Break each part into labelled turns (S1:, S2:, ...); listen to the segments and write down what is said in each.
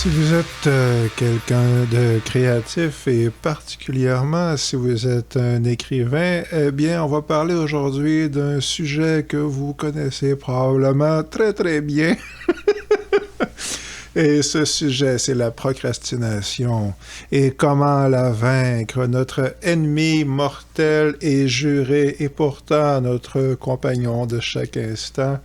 S1: Si vous êtes quelqu'un de créatif et particulièrement si vous êtes un écrivain, eh bien, on va parler aujourd'hui d'un sujet que vous connaissez probablement très très bien. Et ce sujet, c'est la procrastination et comment la vaincre, notre ennemi mortel et juré et pourtant notre compagnon de chaque instant.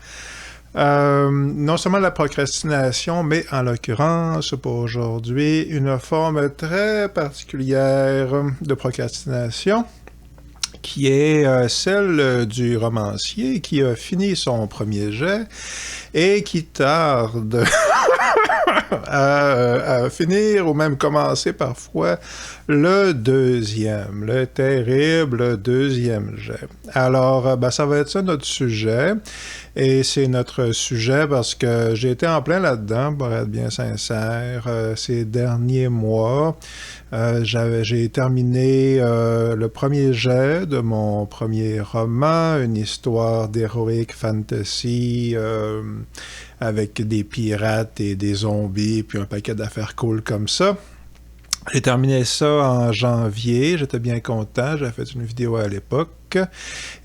S1: Non seulement la procrastination, mais en l'occurrence, pour aujourd'hui, une forme très particulière de procrastination qui est celle du romancier qui a fini son premier jet et qui tarde à finir ou même commencer parfois le deuxième, le terrible deuxième jet. Alors, ça va être ça notre sujet. Et c'est notre sujet parce que j'ai été en plein là-dedans, pour être bien sincère, ces derniers mois. J'ai terminé le premier jet de mon premier roman, une histoire d'heroic fantasy avec des pirates et des zombies, puis un paquet d'affaires cool comme ça. J'ai terminé ça en janvier, j'étais bien content, j'avais fait une vidéo à l'époque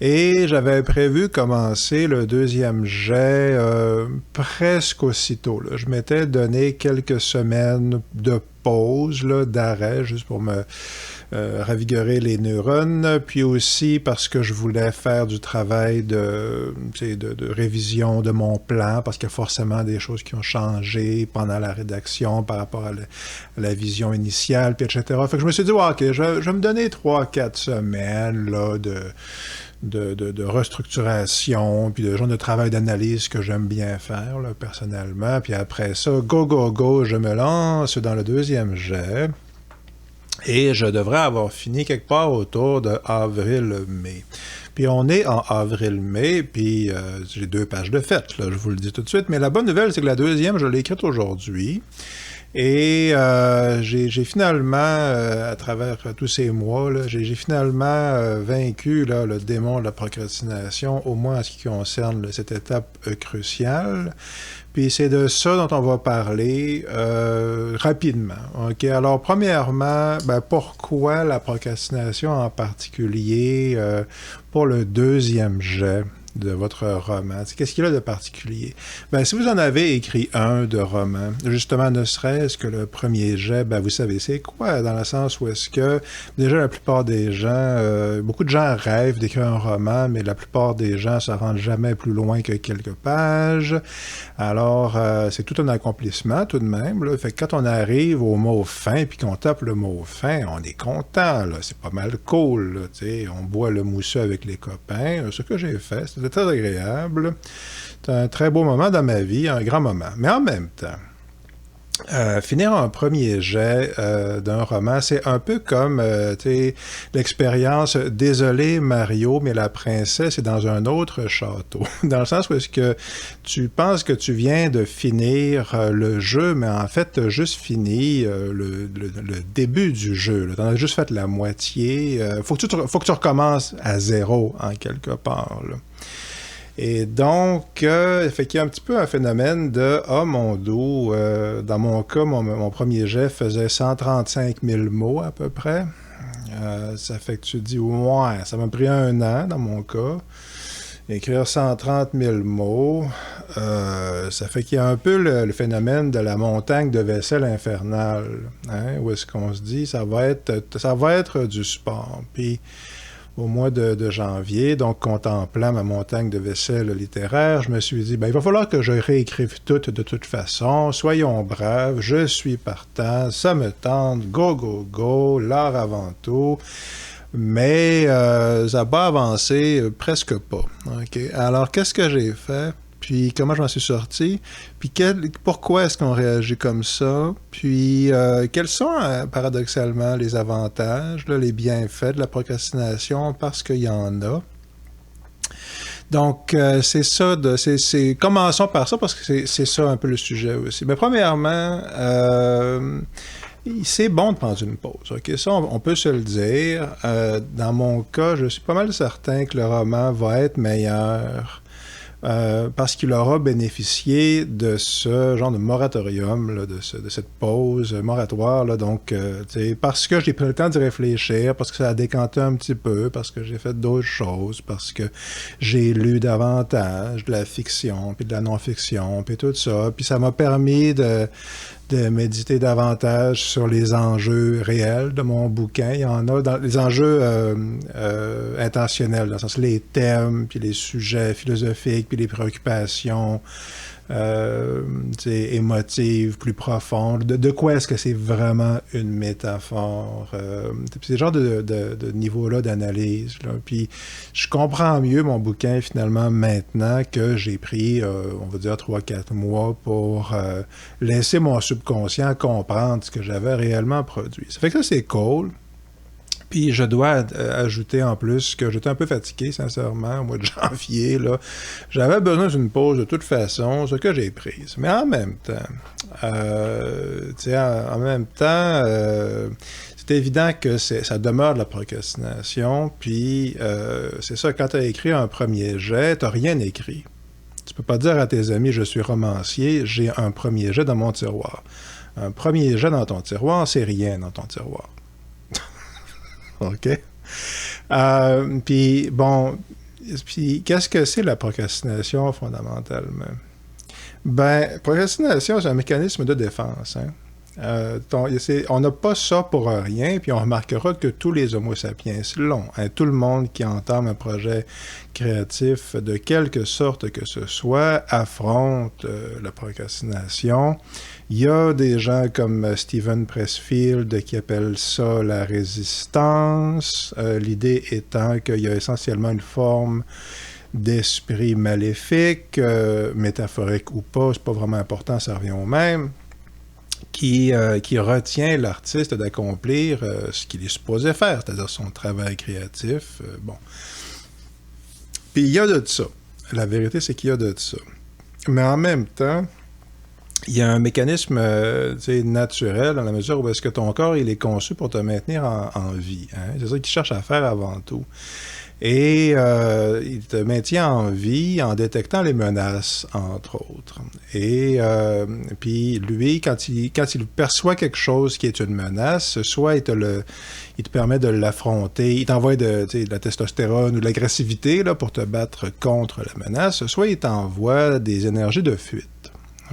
S1: et j'avais prévu commencer le deuxième jet presque aussitôt. Là. Je m'étais donné quelques semaines de pause, là, d'arrêt, juste pour me ravigorer les neurones, puis aussi parce que je voulais faire du travail de révision de mon plan, parce qu'il y a forcément des choses qui ont changé pendant la rédaction par rapport à la vision initiale, puis etc. Fait que je me suis dit, ouais, OK, je vais me donner 3-4 semaines là, de restructuration, puis de genre de travail d'analyse que j'aime bien faire, là, personnellement. Puis après ça, go, je me lance dans le deuxième jet. Et je devrais avoir fini quelque part autour de avril-mai. Puis on est en avril-mai, puis j'ai 2 pages de fait, là, je vous le dis tout de suite. Mais la bonne nouvelle, c'est que la deuxième, je l'ai écrite aujourd'hui. Et j'ai finalement, à travers tous ces mois, là, j'ai finalement vaincu là, le démon de la procrastination, au moins en ce qui concerne là, cette étape cruciale. Puis c'est de ça dont on va parler rapidement. Okay? Alors, premièrement, pourquoi la procrastination en particulier pour le deuxième jet de votre roman? Qu'est-ce qu'il y a de particulier? Si vous en avez écrit un de roman, justement, ne serait-ce que le premier jet, vous savez c'est quoi, dans le sens où est-ce que, déjà, la plupart des gens, beaucoup de gens rêvent d'écrire un roman, mais la plupart des gens se rendent jamais plus loin que quelques pages. Alors, c'est tout un accomplissement, tout de même, là. Fait que quand on arrive au mot fin, puis qu'on tape le mot fin, on est content, là. C'est pas mal cool, là, t'sais. On boit le mousseux avec les copains. Ce que j'ai fait, c'était très agréable. C'est un très beau moment dans ma vie, un grand moment. Mais en même temps, finir un premier jet d'un roman, c'est un peu comme l'expérience « Désolé Mario, mais la princesse est dans un autre château ». Dans le sens où est-ce que tu penses que tu viens de finir le jeu, mais en fait, tu as juste fini le début du jeu. Tu en as juste fait la moitié. Faut que tu recommences à zéro, en quelque part, là. Et donc, fait qu'il y a un petit peu un phénomène de « Ah, mon dos », dans mon cas, mon premier jet faisait 135 000 mots à peu près. Ça fait que tu te dis « Ouais, ça m'a pris 1 an dans mon cas. » Écrire 130 000 mots, ça fait qu'il y a un peu le phénomène de la montagne de vaisselle infernale. Hein, où est-ce qu'on se dit « Ça va être du sport. » Puis, au mois de janvier, donc contemplant ma montagne de vaisselle littéraire, je me suis dit, il va falloir que je réécrive tout de toute façon, soyons braves, je suis partant, ça me tente, go, l'art avant tout, mais ça n'a pas avancé, presque pas. Okay? Alors, qu'est-ce que j'ai fait? Puis comment je m'en suis sorti, puis pourquoi est-ce qu'on réagit comme ça, puis quels sont paradoxalement les avantages, là, les bienfaits de la procrastination, parce qu'il y en a. Donc, c'est ça, commençons par ça, parce que c'est ça un peu le sujet aussi. Mais premièrement, c'est bon de prendre une pause. Okay? Ça, on peut se le dire. Dans mon cas, je suis pas mal certain que le roman va être meilleur parce qu'il aura bénéficié de ce genre de moratorium, là, de cette pause moratoire. Là, donc, parce que j'ai pris le temps d'y réfléchir, parce que ça a décanté un petit peu, parce que j'ai fait d'autres choses, parce que j'ai lu davantage de la fiction, puis de la non-fiction, puis tout ça. Puis ça m'a permis de méditer davantage sur les enjeux réels de mon bouquin. Il y en a dans les enjeux intentionnels, dans le sens les thèmes, puis les sujets philosophiques, puis les préoccupations émotives, plus profondes. De quoi est-ce que c'est vraiment une métaphore? C'est ce genre de niveau-là d'analyse. Là. Puis je comprends mieux mon bouquin finalement maintenant que j'ai pris, on va dire, 3-4 mois pour laisser mon subconscient comprendre ce que j'avais réellement produit. Ça fait que ça, c'est cool. Puis je dois ajouter en plus que j'étais un peu fatigué, sincèrement, au mois de janvier. Là. J'avais besoin d'une pause de toute façon, ce que j'ai prise. Mais en même temps, c'est évident que ça demeure de la procrastination. Puis c'est ça, quand tu as écrit un premier jet, tu n'as rien écrit. Tu peux pas dire à tes amis, je suis romancier, j'ai un premier jet dans mon tiroir. Un premier jet dans ton tiroir, c'est rien dans ton tiroir. OK? Puis, bon, qu'est-ce que c'est la procrastination, fondamentalement? Ben, procrastination, c'est un mécanisme de défense. Hein? On n'a pas ça pour rien, puis on remarquera que tous les homo sapiens l'ont. Hein? Tout le monde qui entame un projet créatif, de quelque sorte que ce soit, affronte la procrastination. Il y a des gens comme Steven Pressfield qui appellent ça la résistance, l'idée étant qu'il y a essentiellement une forme d'esprit maléfique, métaphorique ou pas, c'est pas vraiment important, ça revient au même, qui retient l'artiste d'accomplir ce qu'il est supposé faire, c'est-à-dire son travail créatif. Bon. Puis il y a de ça. La vérité, c'est qu'il y a de ça. Mais en même temps, il y a un mécanisme naturel dans la mesure où est-ce que ton corps il est conçu pour te maintenir en vie. Hein? C'est ça qu'il cherche à faire avant tout. Et il te maintient en vie en détectant les menaces, entre autres. Et puis lui, quand il perçoit quelque chose qui est une menace, soit il te permet de l'affronter, il t'envoie de la testostérone ou de l'agressivité là, pour te battre contre la menace, soit il t'envoie des énergies de fuite.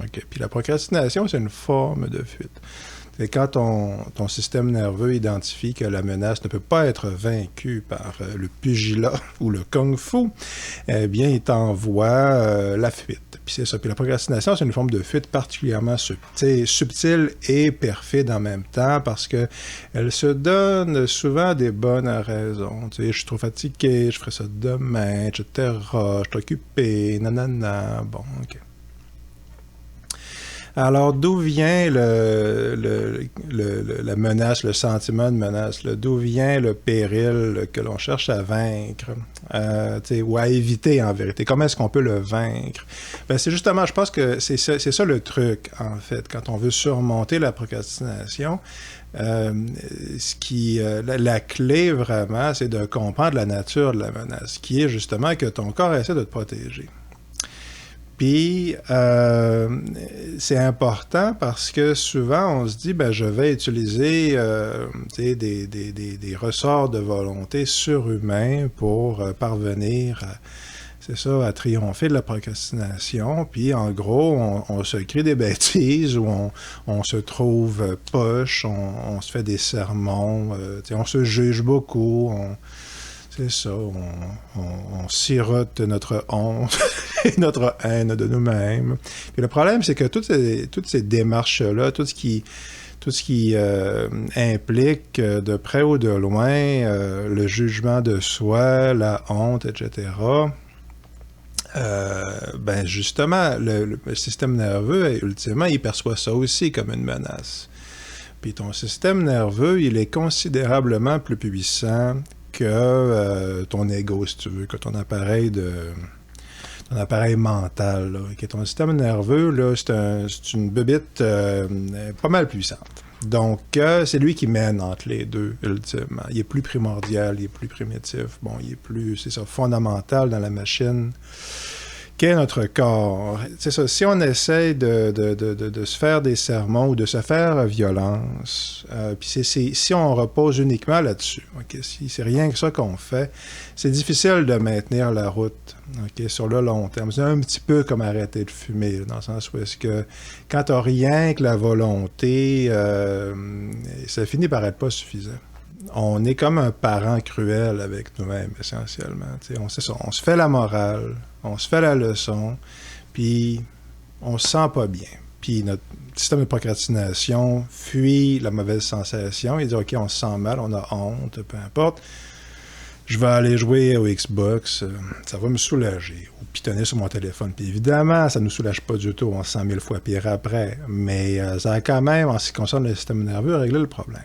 S1: Okay. Puis la procrastination, c'est une forme de fuite. C'est quand ton système nerveux identifie que la menace ne peut pas être vaincue par le pugilat ou le kung-fu, eh bien, il t'envoie la fuite. Puis c'est ça. Puis la procrastination, c'est une forme de fuite particulièrement subtile et perfide en même temps parce que elle se donne souvent des bonnes raisons. Tu sais, je suis trop fatigué, je ferai ça demain, etc. Je suis occupé, nanana. Bon, OK. Alors, d'où vient la menace, le sentiment de menace? D'où vient le péril que l'on cherche à vaincre ou à éviter, en vérité? Comment est-ce qu'on peut le vaincre? Ben, c'est justement, je pense que c'est ça le truc, en fait, quand on veut surmonter la procrastination. La clé, vraiment, c'est de comprendre la nature de la menace, qui est justement que ton corps essaie de te protéger. Puis, c'est important parce que souvent, on se dit, ben, je vais utiliser des ressorts de volonté surhumains pour parvenir à triompher de la procrastination. Puis, en gros, on se crie des bêtises ou on se trouve poche, on se fait des sermons, on se juge beaucoup, c'est ça, on sirote notre honte et notre haine de nous-mêmes. Puis le problème, c'est que toutes ces démarches-là, tout ce qui implique de près ou de loin le jugement de soi, la honte, etc., ben justement, le système nerveux, ultimement, il perçoit ça aussi comme une menace. Puis ton système nerveux, il est considérablement plus puissant que ton ego, si tu veux, que ton appareil mental. Là, que ton système nerveux, là, c'est une bébite pas mal puissante. Donc, c'est lui qui mène entre les deux, ultimement. Il est plus primordial, il est plus primitif. Bon, il est plus, c'est ça, fondamental dans la machine qu'est notre corps. C'est ça, si on essaie de se faire des sermons ou de se faire violence, puis si on repose uniquement là-dessus, okay, si c'est rien que ça qu'on fait, c'est difficile de maintenir la route, okay, sur le long terme. C'est un petit peu comme arrêter de fumer, là, dans le sens où est-ce que quand t'as rien que la volonté, ça finit par être pas suffisant. On est comme un parent cruel avec nous-mêmes, essentiellement. On sait ça, on se fait la morale, on se fait la leçon, puis on se sent pas bien. Puis notre système de procrastination fuit la mauvaise sensation. Il dit, OK, on se sent mal, on a honte, peu importe. Je vais aller jouer au Xbox, ça va me soulager. Ou pitonner sur mon téléphone. Puis évidemment, ça ne nous soulage pas du tout, on se sent 1000 fois pire après. Mais ça a quand même, en ce qui concerne le système nerveux, réglé le problème.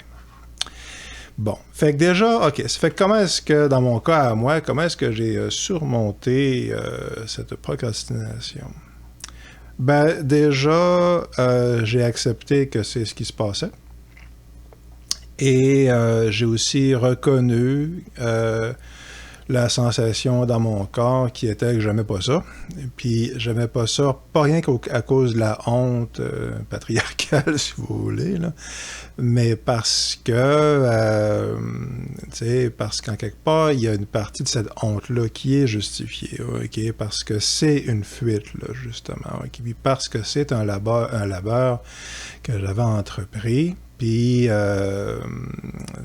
S1: Bon, fait que déjà, OK, ça fait que comment est-ce que, dans mon cas à moi, comment est-ce que j'ai surmonté cette procrastination? Ben, déjà, j'ai accepté que c'est ce qui se passait. Et j'ai aussi reconnu la sensation dans mon corps qui était que j'aimais pas ça. Et puis, j'aimais pas ça, pas rien qu'à cause de la honte patriarcale, si vous voulez, là, mais parce que, tu sais, parce qu'en quelque part, il y a une partie de cette honte-là qui est justifiée, OK? Parce que c'est une fuite, là, justement, OK? Puis parce que c'est un labeur que j'avais entrepris, puis, tu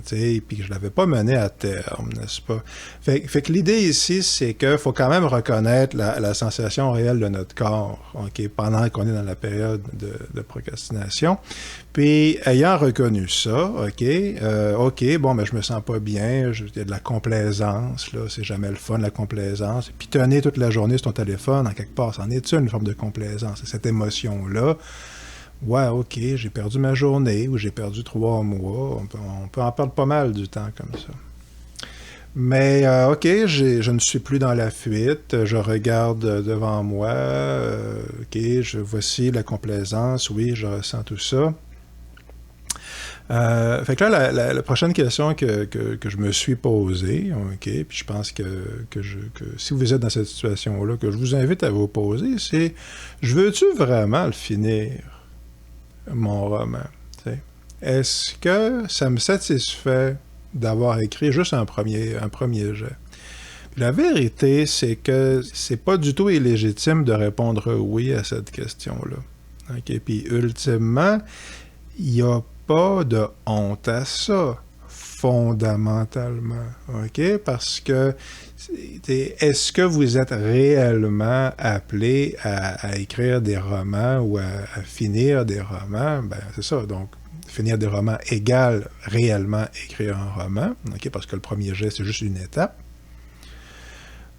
S1: sais, puis que je ne l'avais pas mené à terme, n'est-ce pas? Fait que l'idée ici, c'est qu'il faut quand même reconnaître la sensation réelle de notre corps, OK, pendant qu'on est dans la période de procrastination. Puis, ayant reconnu ça, OK, bon, mais je me sens pas bien, il y a de la complaisance, là, c'est jamais le fun, la complaisance. Puis, tenir toute la journée sur ton téléphone, en quelque part, c'en est une forme de complaisance? C'est cette émotion-là. Ouais, OK, j'ai perdu ma journée ou j'ai perdu 3 mois. On peut en perdre pas mal du temps comme ça. Mais, OK, je ne suis plus dans la fuite. Je regarde devant moi. OK, voici la complaisance. Oui, je ressens tout ça. Fait que là, la prochaine question que je me suis posée, OK, puis je pense que si vous êtes dans cette situation-là, que je vous invite à vous poser, c'est, je veux-tu vraiment le finir? Mon roman. T'sais. Est-ce que ça me satisfait d'avoir écrit juste un premier jet? Puis la vérité, c'est que c'est pas du tout illégitime de répondre oui à cette question-là. Okay? Puis ultimement, il n'y a pas de honte à ça, fondamentalement. OK? Parce que est-ce que vous êtes réellement appelé à écrire des romans ou à finir des romans? Ben, c'est ça. Donc, finir des romans égale réellement écrire un roman, okay? Parce que le premier jet, c'est juste une étape.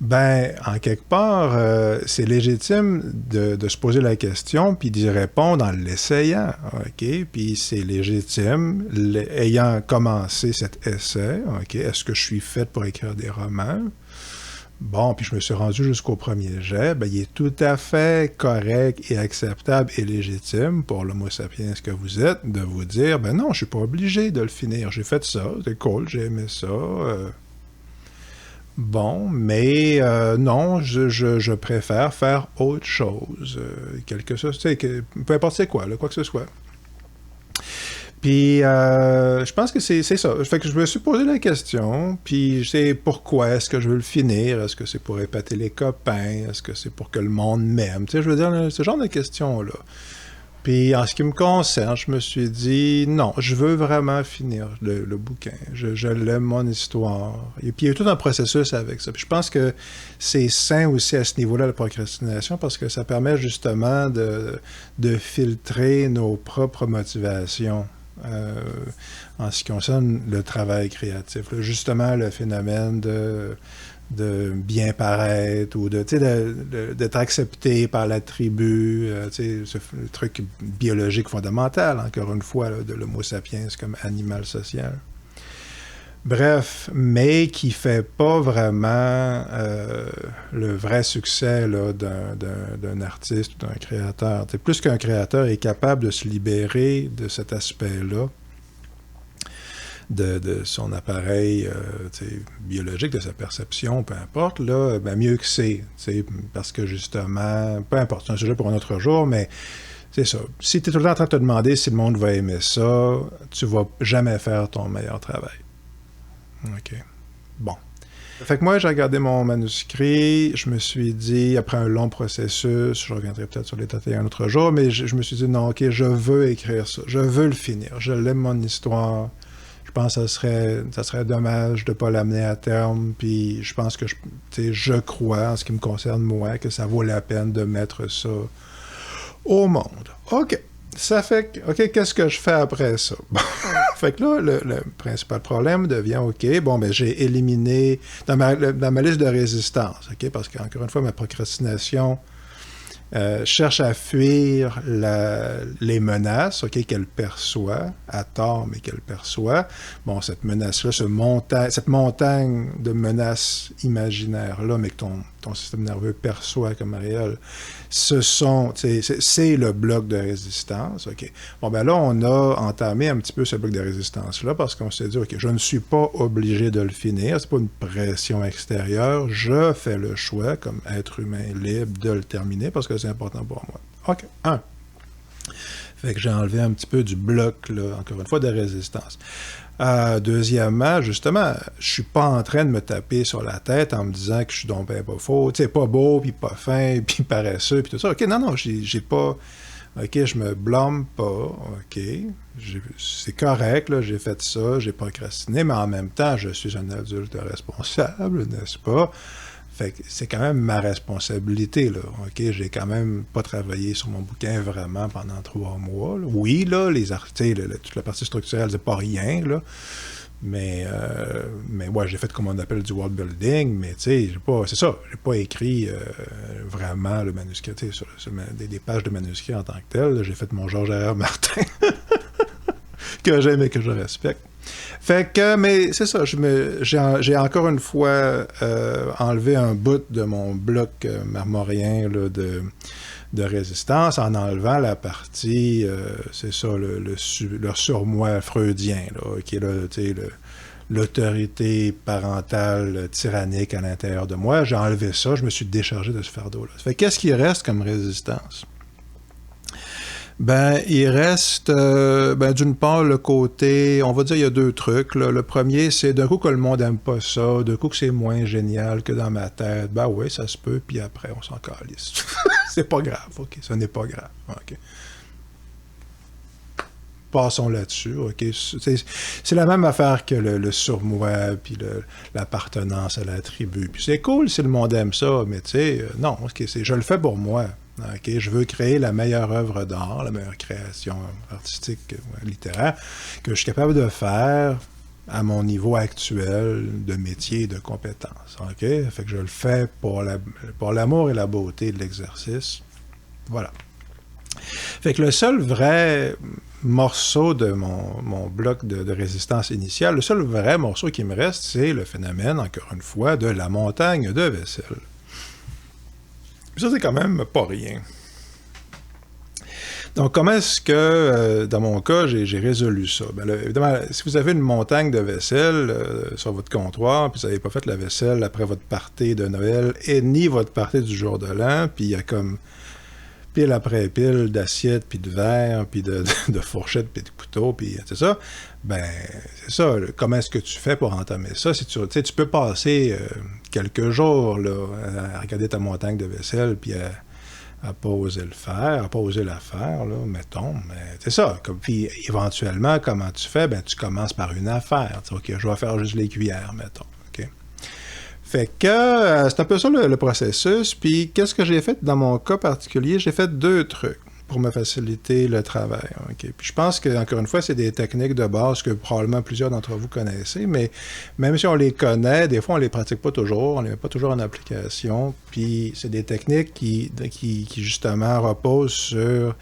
S1: Ben, en quelque part, c'est légitime de se poser la question puis d'y répondre en l'essayant, OK? Puis c'est légitime, ayant commencé cet essai, OK? Est-ce que je suis fait pour écrire des romans? Bon, puis je me suis rendu jusqu'au premier jet, ben, il est tout à fait correct et acceptable et légitime pour l'homo sapiens que vous êtes de vous dire, ben non, je suis pas obligé de le finir, j'ai fait ça, c'est cool, j'ai aimé ça, bon, mais non, je préfère faire autre chose, quelque chose, tu sais, peu importe c'est quoi, là, quoi que ce soit. Puis, je pense que c'est ça. Fait que je me suis posé la question, puis je sais pourquoi est-ce que je veux le finir? Est-ce que c'est pour épater les copains? Est-ce que c'est pour que le monde m'aime? Tu sais, je veux dire, ce genre de questions-là. Puis, en ce qui me concerne, je me suis dit, non, je veux vraiment finir le bouquin. Je l'aime, mon histoire. Et puis, il y a eu tout un processus avec ça. Puis, je pense que c'est sain aussi à ce niveau-là, la procrastination, parce que ça permet justement de filtrer nos propres motivations. En ce qui concerne le travail créatif. Là, justement, le phénomène de bien paraître ou d'être accepté par la tribu, le truc biologique fondamental, encore une fois, là, de l'homo sapiens comme animal social. Bref, mais qui fait pas vraiment le vrai succès là, d'un artiste ou d'un créateur. T'sais, plus qu'un créateur est capable de se libérer de cet aspect-là, de son appareil biologique, de sa perception, peu importe, là, ben mieux que c'est. Parce que justement, peu importe, c'est un sujet pour un autre jour, mais c'est ça. Si tu es tout le temps en train de te demander si le monde va aimer ça, tu vas jamais faire ton meilleur travail. OK. Bon. Fait que moi, j'ai regardé mon manuscrit, je me suis dit, après un long processus, je reviendrai peut-être sur les détails un autre jour, mais je me suis dit, non, OK, je veux écrire ça, je veux le finir, je l'aime mon histoire, je pense que ça serait dommage de ne pas l'amener à terme, puis je pense que je crois, en ce qui me concerne moi, que ça vaut la peine de mettre ça au monde. OK. Ça fait que, OK, qu'est-ce que je fais après ça? Bon. Fait que là, le principal problème devient, OK, bon, ben j'ai éliminé dans ma liste de résistance, OK, parce qu'encore une fois, ma procrastination cherche à fuir les menaces, OK, qu'elle perçoit, à tort, mais qu'elle perçoit. Bon, cette menace-là, cette montagne de menaces imaginaires-là, mais que ton système nerveux perçoit comme réel, c'est le bloc de résistance, OK. Bon, ben là, on a entamé un petit peu ce bloc de résistance-là parce qu'on s'est dit, OK, je ne suis pas obligé de le finir, c'est pas une pression extérieure, je fais le choix, comme être humain libre, de le terminer parce que c'est important pour moi. OK, Fait que j'ai enlevé un petit peu du bloc, là, encore une fois, de résistance. Deuxièmement, justement, je suis pas en train de me taper sur la tête en me disant que je suis donc ben pas faux, tu sais, pas beau, puis pas fin, puis paresseux, puis tout ça. OK, non, j'ai pas... OK, je me blâme pas, OK, c'est correct, là, j'ai fait ça, j'ai procrastiné, mais en même temps, je suis un adulte responsable, n'est-ce pas? Fait que c'est quand même ma responsabilité, là. OK, j'ai quand même pas travaillé sur mon bouquin vraiment pendant 3 mois. Là. Oui, là, les articles, toute la partie structurelle, c'est pas rien, là. Mais ouais, j'ai fait comme on appelle du world building, mais tu sais, j'ai pas écrit vraiment le manuscrit, sur des pages de manuscrit en tant que tel. Là. J'ai fait mon Georges R. Martin, que j'aime et que je respecte. Fait que, mais c'est ça, j'ai encore une fois enlevé un bout de mon bloc marmorien là, de résistance en enlevant la partie, c'est ça, le surmoi freudien, là, qui est là, l'autorité parentale tyrannique à l'intérieur de moi. J'ai enlevé ça, je me suis déchargé de ce fardeau-là. Fait qu'est-ce qui reste comme résistance? Ben, il reste, d'une part, le côté, on va dire, il y a 2 trucs. Là. Le premier, c'est d'un coup que le monde aime pas ça, d'un coup que c'est moins génial que dans ma tête. Ben oui, ça se peut, puis après, on s'en calisse. C'est pas grave, OK, ça n'est pas grave, OK. Passons là-dessus, OK. C'est la même affaire que le surmoi, puis l'appartenance à la tribu. Puis c'est cool si le monde aime ça, mais tu sais, non, okay, je le fais pour moi. Okay, je veux créer la meilleure œuvre d'art, la meilleure création artistique, littéraire, que je suis capable de faire à mon niveau actuel de métier et de compétences. Okay? Fait que je le fais pour l'amour et la beauté de l'exercice. Voilà. Fait que le seul vrai morceau de mon bloc de résistance initiale, le seul vrai morceau qui me reste, c'est le phénomène, encore une fois, de la montagne de vaisselle. Ça, c'est quand même pas rien. Donc, comment est-ce que, dans mon cas, j'ai résolu ça? Ben là, évidemment, si vous avez une montagne de vaisselle sur votre comptoir, puis vous n'avez pas fait la vaisselle après votre party de Noël, et ni votre party du jour de l'an, puis il y a comme pile après pile d'assiettes, puis de verres, puis de fourchettes, puis de couteaux, puis c'est ça, ben, c'est ça. Comment est-ce que tu fais pour entamer ça? Si tu peux passer quelques jours là, à regarder ta montagne de vaisselle, puis à pas oser le faire, à pas oser la faire, là, mettons, mais c'est ça. Puis éventuellement, comment tu fais? Ben, tu commences par une affaire. OK, je vais faire juste les cuillères, mettons. OK. Fait que c'est un peu ça le processus. Puis qu'est-ce que j'ai fait dans mon cas particulier? J'ai fait 2 trucs pour me faciliter le travail. Okay? Puis je pense que, encore une fois, c'est des techniques de base que probablement plusieurs d'entre vous connaissez, mais même si on les connaît, des fois, on les pratique pas toujours, on les met pas toujours en application. Puis c'est des techniques qui justement reposent sur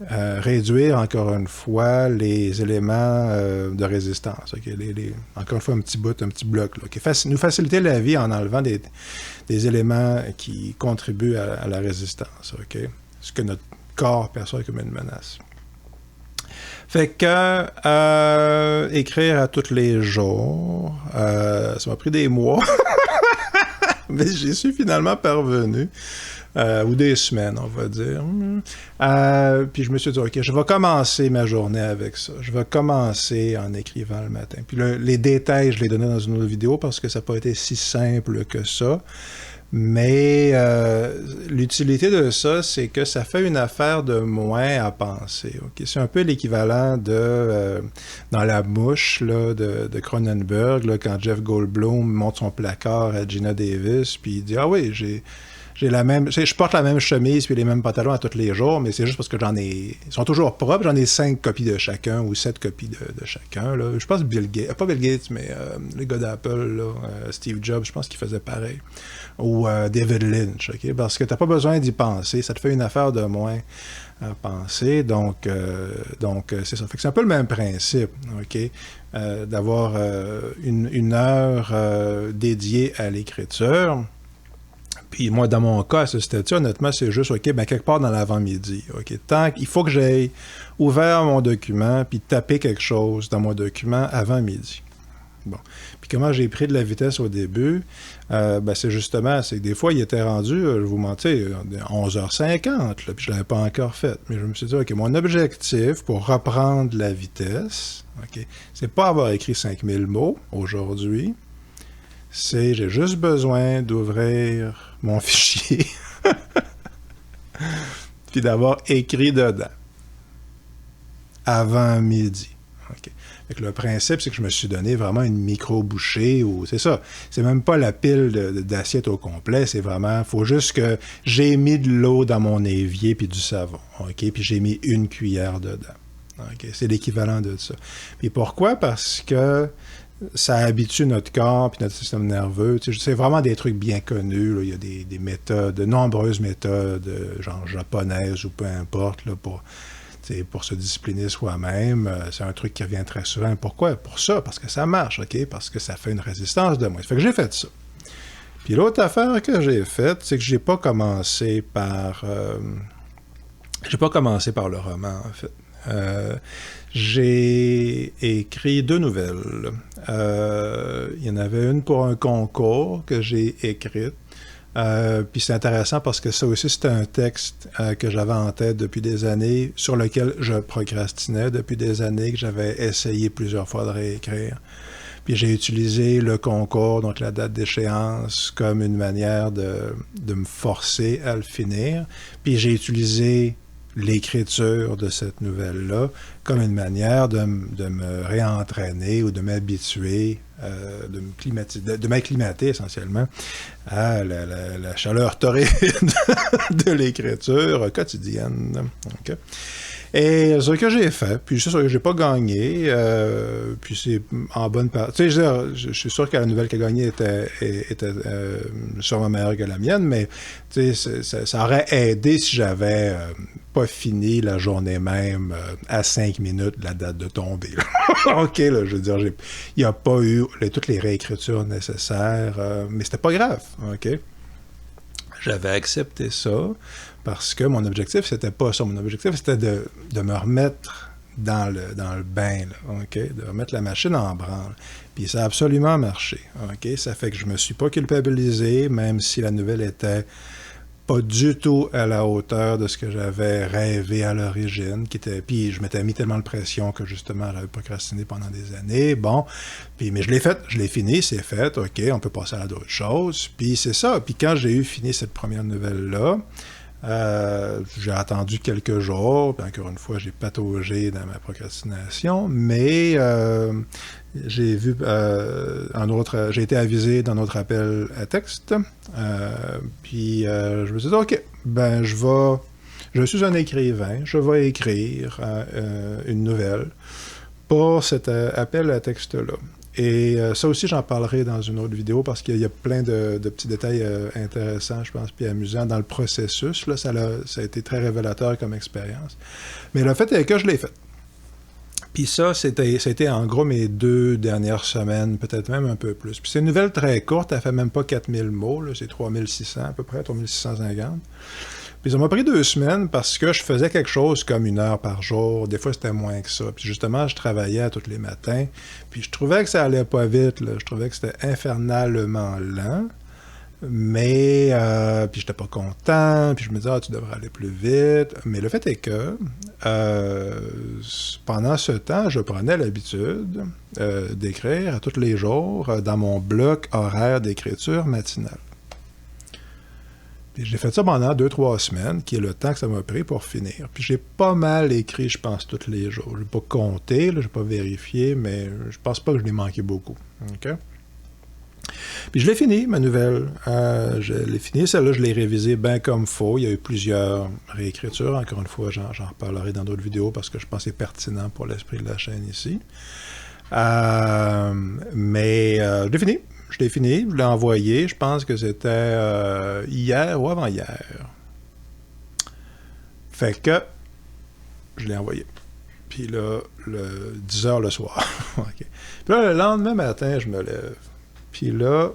S1: réduire, encore une fois, les éléments de résistance. Okay? Encore une fois, un petit bloc. Là, okay? Nous faciliter la vie en enlevant des éléments qui contribuent à la résistance. Okay? Ce que notre corps perçoit comme une menace. Fait que écrire à tous les jours, ça m'a pris des mois, mais j'y suis finalement parvenu. Ou des semaines, on va dire. Puis je me suis dit, OK, je vais commencer ma journée avec ça. Je vais commencer en écrivant le matin. Puis les détails, je les donnais dans une autre vidéo parce que ça n'a pas été si simple que ça. Mais l'utilité de ça, c'est que ça fait une affaire de moins à penser. Okay? C'est un peu l'équivalent de dans La Mouche là, de Cronenberg, là, quand Jeff Goldblum monte son placard à Gina Davis, puis il dit « Ah oui, je porte la même chemise puis les mêmes pantalons à tous les jours, mais c'est juste parce que ils sont toujours propres. J'en ai 5 copies de chacun ou 7 copies de chacun. Là. Je pense Bill Gates, pas Bill Gates, mais le gars d'Apple, Steve Jobs, je pense qu'il faisait pareil. Ou David Lynch, OK? Parce que t'as pas besoin d'y penser. Ça te fait une affaire de moins à penser. Donc c'est ça. Fait que c'est un peu le même principe, OK? D'avoir une heure dédiée à l'écriture. Puis moi, dans mon cas, à ce stade-ci, honnêtement, c'est juste, OK, ben quelque part dans l'avant-midi, OK, il faut que j'aille ouvert mon document puis taper quelque chose dans mon document avant midi. Bon. Puis comment j'ai pris de la vitesse au début, c'est justement, c'est que des fois, il était rendu, je vous mentais, 11h50, là, puis je ne l'avais pas encore fait. Mais je me suis dit, OK, mon objectif pour reprendre la vitesse, OK, c'est pas avoir écrit 5000 mots aujourd'hui, j'ai juste besoin d'ouvrir mon fichier puis d'avoir écrit dedans avant midi. Okay. Fait que le principe, c'est que je me suis donné vraiment une micro-bouchée ou c'est ça. C'est même pas la pile d'assiettes au complet, c'est vraiment, faut juste que j'ai mis de l'eau dans mon évier puis du savon. OK? Puis j'ai mis une cuillère dedans. OK? C'est l'équivalent de ça. Puis pourquoi? Parce que ça habitue notre corps puis notre système nerveux. Tu sais, c'est vraiment des trucs bien connus. Là. Il y a des méthodes, de nombreuses méthodes, genre japonaises ou peu importe, là, pour se discipliner soi-même. C'est un truc qui revient très souvent. Pourquoi? Pour ça, parce que ça marche, OK? Parce que ça fait une résistance de moins. Ça fait que j'ai fait ça. Puis l'autre affaire que j'ai faite, c'est que j'ai pas commencé par le roman, en fait. J'ai écrit 2 nouvelles. Il y en avait une pour un concours que j'ai écrite. Puis c'est intéressant parce que ça aussi, c'était un texte que j'avais en tête depuis des années, sur lequel je procrastinais depuis des années, que j'avais essayé plusieurs fois de réécrire. Puis j'ai utilisé le concours, donc la date d'échéance, comme une manière de me forcer à le finir. Puis j'ai utilisé l'écriture de cette nouvelle-là comme une manière de me réentraîner ou de m'habituer, de m'acclimater essentiellement à la chaleur torride de l'écriture quotidienne. Okay. Et ce que j'ai fait, puis c'est sûr que j'ai pas gagné, puis c'est en bonne partie. Tu sais, je suis sûr que la nouvelle qui a gagné était sûrement meilleure que la mienne, mais tu sais, ça aurait aidé si j'avais pas fini la journée même à 5 minutes de la date de tombée. OK, là, je veux dire, il n'y a pas eu toutes les réécritures nécessaires, mais c'était pas grave, OK? J'avais accepté ça parce que mon objectif, c'était pas ça. Mon objectif, c'était de me remettre dans le bain, là, OK? De remettre la machine en branle. Puis ça a absolument marché, OK? Ça fait que je me suis pas culpabilisé, même si la nouvelle était pas du tout à la hauteur de ce que j'avais rêvé à l'origine, puis je m'étais mis tellement de pression que justement j'avais procrastiné pendant des années, bon, mais je l'ai fait, je l'ai fini, c'est fait, OK, on peut passer à d'autres choses, puis c'est ça, puis quand j'ai eu fini cette première nouvelle-là, j'ai attendu quelques jours, puis encore une fois, j'ai pataugé dans ma procrastination, mais j'ai vu j'ai été avisé d'un autre appel à texte, puis je me suis dit, OK, ben je suis un écrivain, je vais écrire une nouvelle pour cet appel à texte-là. Et ça aussi, j'en parlerai dans une autre vidéo parce qu'il y a plein de petits détails intéressants, je pense, puis amusants dans le processus. Là, ça a été très révélateur comme expérience. Mais le fait est que je l'ai fait. Puis ça, c'était en gros mes 2 dernières semaines, peut-être même un peu plus. Puis c'est une nouvelle très courte, elle fait même pas 4000 mots, là, c'est 3600 à peu près, 3650. Puis ça m'a pris 2 semaines parce que je faisais quelque chose comme 1 heure par jour. Des fois, c'était moins que ça. Puis justement, je travaillais tous les matins. Puis je trouvais que ça allait pas vite, là. Je trouvais que c'était infernalement lent. Mais, puis j'étais pas content, puis je me disais, ah, tu devrais aller plus vite. Mais le fait est que, pendant ce temps, je prenais l'habitude d'écrire tous les jours dans mon bloc horaire d'écriture matinale. Puis j'ai fait ça pendant 2-3 semaines, qui est le temps que ça m'a pris pour finir. Puis j'ai pas mal écrit, je pense, tous les jours. Je n'ai pas compté, je n'ai pas vérifié, mais je pense pas que je l'ai manqué beaucoup. OK? Puis je l'ai fini, ma nouvelle. Je l'ai fini, celle-là, je l'ai révisée bien comme faut. Il y a eu plusieurs réécritures. Encore une fois, j'en reparlerai dans d'autres vidéos parce que je pense que c'est pertinent pour l'esprit de la chaîne ici. Mais je l'ai fini. Je l'ai envoyé. Je pense que c'était hier ou avant-hier. Fait que je l'ai envoyé. Puis là, 10 heures le soir. Okay. Puis là, le lendemain matin, je me lève. Puis là,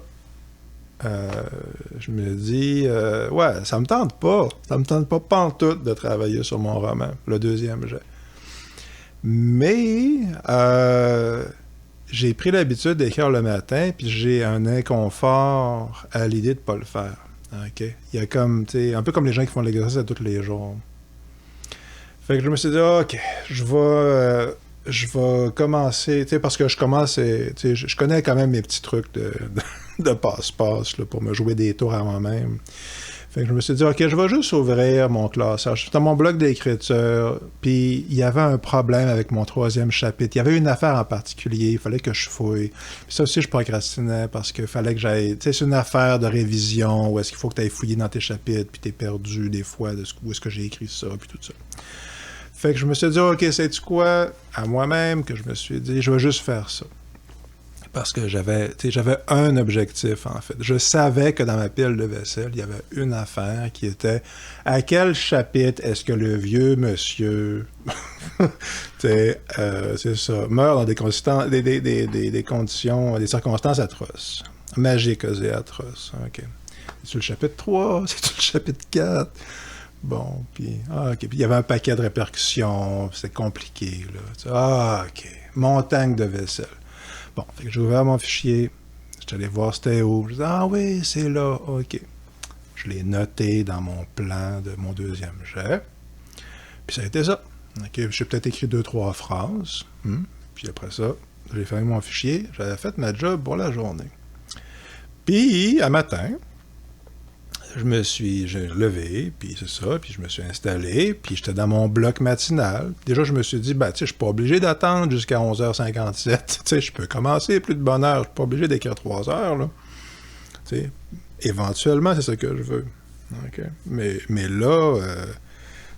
S1: je me dis, ouais, ça me tente pas. Ça me tente pas pantoute de travailler sur mon roman, le deuxième jet. Mais j'ai pris l'habitude d'écrire le matin, puis j'ai un inconfort à l'idée de pas le faire. Okay? Il y a comme, tu sais, un peu comme les gens qui font l'exercice à tous les jours. Fait que je me suis dit, OK, je vais commencer, tu sais, parce que je commence, tu sais, je connais quand même mes petits trucs de passe-passe là, pour me jouer des tours à moi-même. Fait que je me suis dit, OK, je vais juste ouvrir mon classeur. Je suis dans mon bloc d'écriture, puis il y avait un problème avec mon 3e chapitre. Il y avait une affaire en particulier, il fallait que je fouille. Puis ça aussi, je procrastinais parce qu'il fallait que j'aille... Tu sais, c'est une affaire de révision, où est-ce qu'il faut que tu ailles fouiller dans tes chapitres, puis t'es perdu des fois de où est-ce que j'ai écrit ça, puis tout ça. Fait que je me suis dit, OK, sais-tu quoi? À moi-même, que je me suis dit, je vais juste faire ça. Parce que j'avais un objectif, en fait. Je savais que dans ma pile de vaisselle, il y avait une affaire qui était à quel chapitre est-ce que le vieux monsieur, c'est ça, meurt dans des conditions, des circonstances atroces, magiques et atroces. OK. C'est-tu le chapitre 3? C'est-tu le chapitre 4? Bon, puis, OK. Puis il y avait un paquet de répercussions, c'était compliqué, là. OK. Montagne de vaisselle. Bon, fait que j'ai ouvert mon fichier, j'étais allé voir c'était où. Je disais, ah oui, c'est là, OK. Je l'ai noté dans mon plan de mon deuxième jet. Puis ça a été ça. OK, j'ai peut-être écrit 2-3 phrases. Puis après ça, j'ai fermé mon fichier, j'avais fait ma job pour la journée. Puis, à matin, j'ai levé, puis c'est ça, puis je me suis installé, puis j'étais dans mon bloc matinal. Déjà, je me suis dit, tu sais, je suis pas obligé d'attendre jusqu'à 11h57. Tu sais, je peux commencer plus de bonne heure. Je suis pas obligé d'écrire 3 heures, là. Tu sais, éventuellement, c'est ce que je veux. OK? Mais là,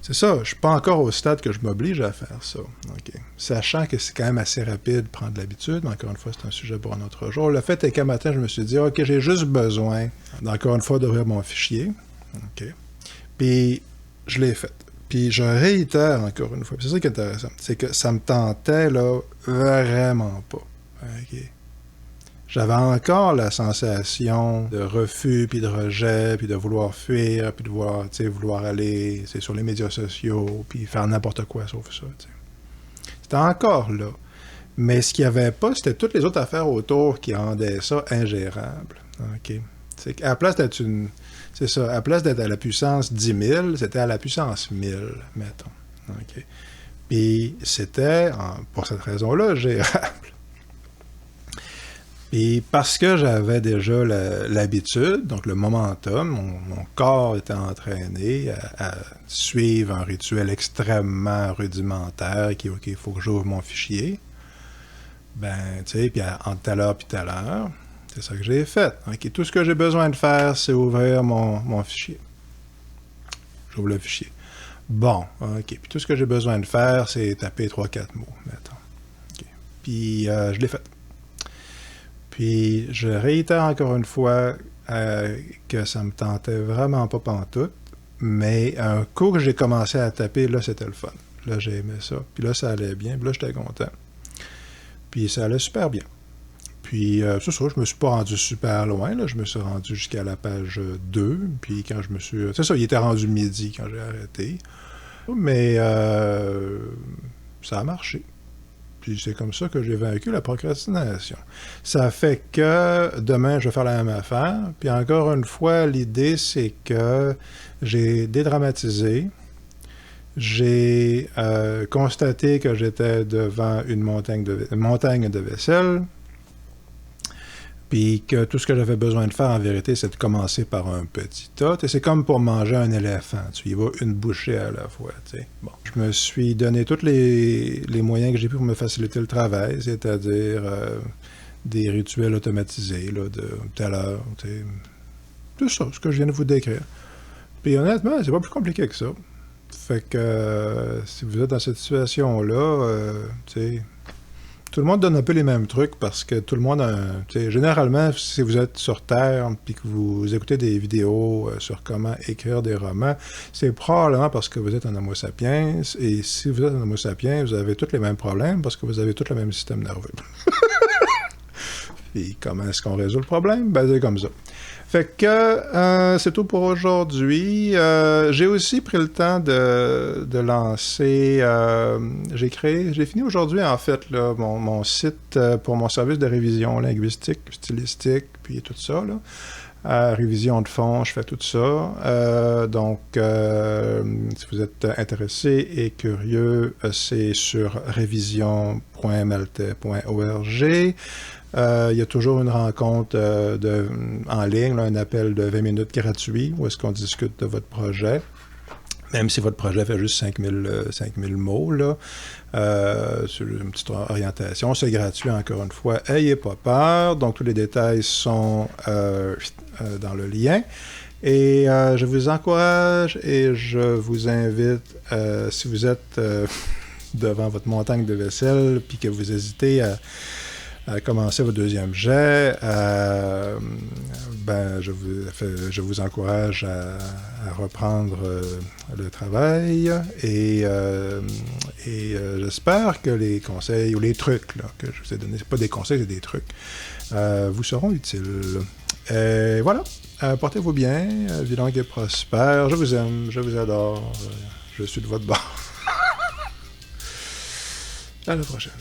S1: c'est ça, je suis pas encore au stade que je m'oblige à faire ça. OK? Sachant que c'est quand même assez rapide de prendre l'habitude, mais encore une fois, c'est un sujet pour un autre jour. Le fait est qu'un matin, je me suis dit, OK, j'ai juste besoin, encore une fois, d'ouvrir mon fichier. OK? Puis, je l'ai fait. Puis, je réitère encore une fois. Puis c'est ça qui est intéressant. C'est que ça me tentait, là, vraiment pas. OK? J'avais encore la sensation de refus, puis de rejet, puis de vouloir fuir, puis de vouloir aller sur les médias sociaux, puis faire n'importe quoi sauf ça. T'sais. C'était encore là. Mais ce qu'il n'y avait pas, c'était toutes les autres affaires autour qui rendaient ça ingérable. OK? C'est qu'à la place d'être à la place d'être à la puissance 10 000, c'était à la puissance 1000, mettons. OK? Puis c'était, pour cette raison-là, gérable. Et parce que j'avais déjà l'habitude, donc le momentum, mon corps était entraîné à suivre un rituel extrêmement rudimentaire qui est OK, il faut que j'ouvre mon fichier. Ben, tu sais, puis entre telle heure puis telle heure, c'est ça que j'ai fait. OK, tout ce que j'ai besoin de faire, c'est ouvrir mon fichier. J'ouvre le fichier. Bon, OK, puis tout ce que j'ai besoin de faire, c'est taper 3-4 mots, mettons. OK, puis je l'ai fait. Puis, je réitère encore une fois que ça me tentait vraiment pas pantoute, mais un coup que j'ai commencé à taper, là, c'était le fun. Là, j'ai aimé ça. Puis là, ça allait bien. Puis là, j'étais content. Puis ça allait super bien. Puis, c'est ça, je me suis pas rendu super loin, là. Je me suis rendu jusqu'à la page 2. Puis, quand je me suis... C'est ça, il était rendu midi quand j'ai arrêté. Mais ça a marché. Puis, c'est comme ça que j'ai vaincu la procrastination. Ça fait que demain, je vais faire la même affaire. Puis, encore une fois, l'idée, c'est que j'ai dédramatisé. J'ai constaté que j'étais devant une montagne de vaisselle, puis que tout ce que j'avais besoin de faire, en vérité, c'est de commencer par un petit tas. C'est comme pour manger un éléphant. Tu y vas une bouchée à la fois. T'sais. Bon. Je me suis donné tous les moyens que j'ai pu pour me faciliter le travail, c'est-à-dire des rituels automatisés là, de telle heure. Tout ça, ce que je viens de vous décrire. Puis honnêtement, c'est pas plus compliqué que ça. Fait que si vous êtes dans cette situation-là, tout le monde donne un peu les mêmes trucs parce que tout le monde généralement, si vous êtes sur Terre puis que vous écoutez des vidéos sur comment écrire des romans, c'est probablement parce que vous êtes un homo sapiens. Et si vous êtes un homo sapiens, vous avez tous les mêmes problèmes parce que vous avez tous le même système nerveux. Et comment est-ce qu'on résout le problème? Ben, c'est comme ça. Fait que c'est tout pour aujourd'hui. J'ai aussi pris le temps de lancer... j'ai fini aujourd'hui, en fait, là, mon site pour mon service de révision linguistique, stylistique, puis tout ça, là. Révision de fond, je fais tout ça. Donc, si vous êtes intéressé et curieux, c'est sur révision.mlt.org. Il y a toujours une rencontre en ligne, là, un appel de 20 minutes gratuit où est-ce qu'on discute de votre projet. Même si votre projet fait juste 5000 mots, là, sur une petite orientation, c'est gratuit encore une fois. Ayez pas peur. Donc, tous les détails sont dans le lien. Et je vous encourage et je vous invite, si vous êtes devant votre montagne de vaisselle puis que vous hésitez à commencer votre deuxième jet, je vous encourage à reprendre le travail et j'espère que les conseils ou les trucs là, que je vous ai donnés, c'est pas des conseils, c'est des trucs, vous seront utiles. Et voilà, portez-vous bien, vive et prospère, je vous aime, je vous adore, je suis de votre bord. À la prochaine.